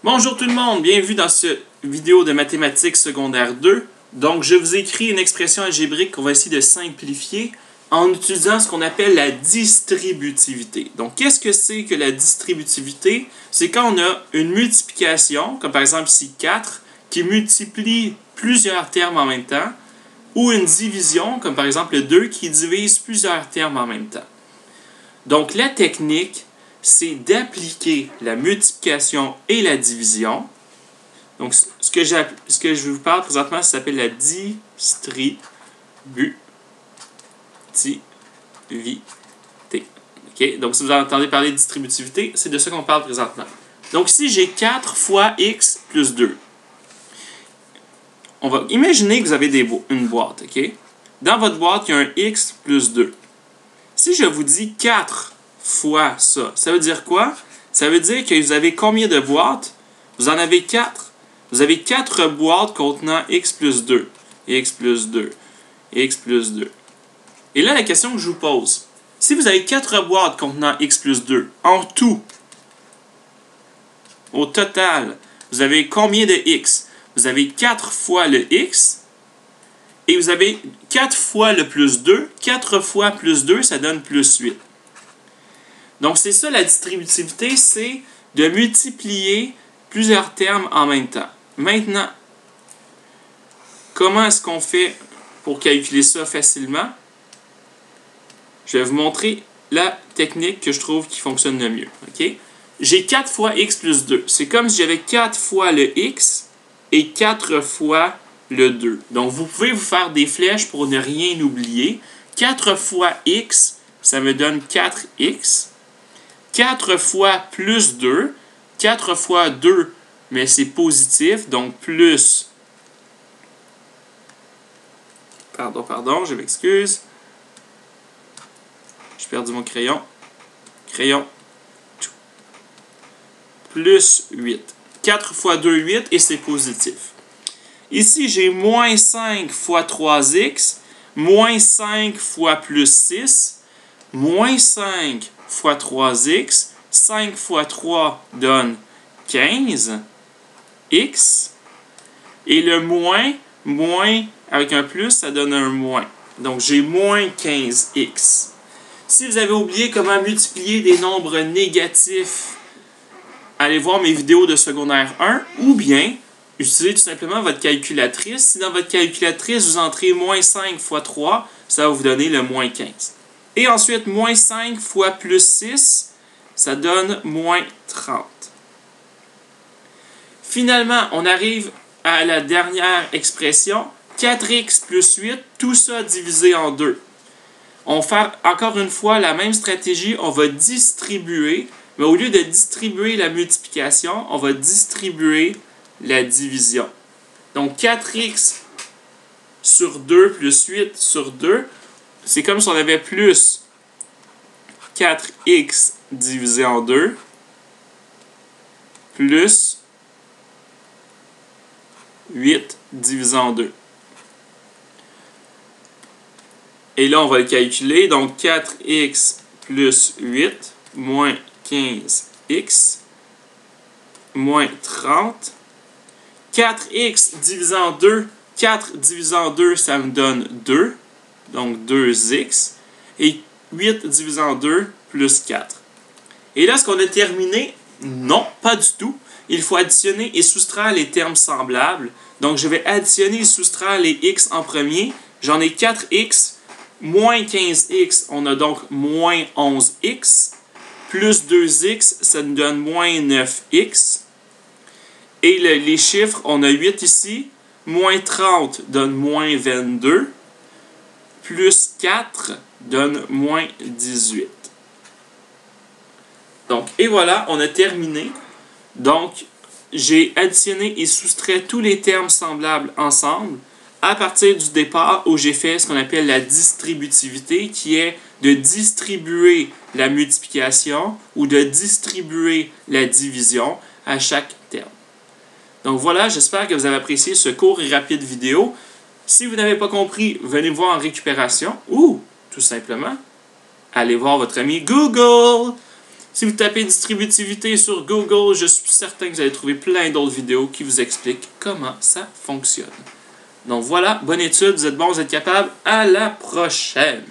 Bonjour tout le monde, bienvenue dans cette vidéo de mathématiques secondaire 2. Donc, je vous ai écrit une expression algébrique qu'on va essayer de simplifier en utilisant ce qu'on appelle la distributivité. Donc, qu'est-ce que c'est que la distributivité? C'est quand on a une multiplication, comme par exemple ici 4, qui multiplie plusieurs termes en même temps, ou une division, comme par exemple le 2, qui divise plusieurs termes en même temps. Donc, la technique, c'est d'appliquer la multiplication et la division. Donc, ce que je vous parle présentement, ça s'appelle la distributivité. Okay? Donc, si vous entendez parler de distributivité, c'est de ça qu'on parle présentement. Donc, ici, j'ai 4 fois x plus 2. On va imaginer que vous avez une boîte. Okay? Dans votre boîte, il y a un x plus 2. Si je vous dis 4 fois ça, ça veut dire quoi? Ça veut dire que vous avez combien de boîtes? Vous en avez 4. Vous avez 4 boîtes contenant x plus 2, x plus 2, x plus 2. Et là, la question que je vous pose, si vous avez 4 boîtes contenant x plus 2, en tout, au total, vous avez combien de x? Vous avez 4 fois le x, et vous avez 4 fois le plus 2. 4 fois plus 2, ça donne plus 8. Donc, c'est ça la distributivité, c'est de multiplier plusieurs termes en même temps. Maintenant, comment est-ce qu'on fait pour calculer ça facilement? Je vais vous montrer la technique que je trouve qui fonctionne le mieux. Okay? J'ai 4 fois x plus 2. C'est comme si j'avais 4 fois le x et 4 fois le 2. Donc, vous pouvez vous faire des flèches pour ne rien oublier. 4 fois x, ça me donne 4x. 4 fois plus 2. 4 fois 2, mais c'est positif, donc plus... Pardon, je m'excuse. J'ai perdu mon crayon. Plus 8. 4 fois 2, 8, et c'est positif. Ici, j'ai moins 5 fois 3x, moins 5 fois plus 6, moins 5 fois 3x, 5 fois 3 donne 15, x, et le moins avec un plus, ça donne un moins. Donc, j'ai moins 15x. Si vous avez oublié comment multiplier des nombres négatifs, allez voir mes vidéos de secondaire 1, ou bien utilisez tout simplement votre calculatrice. Si dans votre calculatrice, vous entrez moins 5 fois 3, ça va vous donner le moins 15. Et ensuite, moins 5 fois plus 6, ça donne moins 30. Finalement, on arrive à la dernière expression, 4x plus 8, tout ça divisé en 2. On va faire encore une fois la même stratégie, on va distribuer, mais au lieu de distribuer la multiplication, on va distribuer la division. Donc 4x sur 2 plus 8 sur 2, c'est comme si on avait plus 4x divisé en 2 plus 8 divisé en 2. Et là, on va le calculer. Donc 4x plus 8 moins 15x moins 30. 4x divisé en 2, 4 divisé en 2, ça me donne 2. Donc 2x. Et 8 divisé en 2, plus 4. Et là, est-ce qu'on a terminé? Non, pas du tout. Il faut additionner et soustraire les termes semblables. Donc, je vais additionner et soustraire les x en premier. J'en ai 4x, moins 15x, on a donc moins 11x. Plus 2x, ça nous donne moins 9x. Et les chiffres, on a 8 ici. Moins 30 donne moins 22. Plus 4 donne moins 18. Donc, et voilà, on a terminé. Donc, j'ai additionné et soustrait tous les termes semblables ensemble à partir du départ où j'ai fait ce qu'on appelle la distributivité, qui est de distribuer la multiplication ou de distribuer la division à chaque terme. Donc voilà, j'espère que vous avez apprécié ce court et rapide vidéo. Si vous n'avez pas compris, venez me voir en récupération ou, tout simplement, allez voir votre ami Google. Si vous tapez distributivité sur Google, je suis certain que vous allez trouver plein d'autres vidéos qui vous expliquent comment ça fonctionne. Donc voilà, bonne étude, vous êtes bons, vous êtes capables. À la prochaine!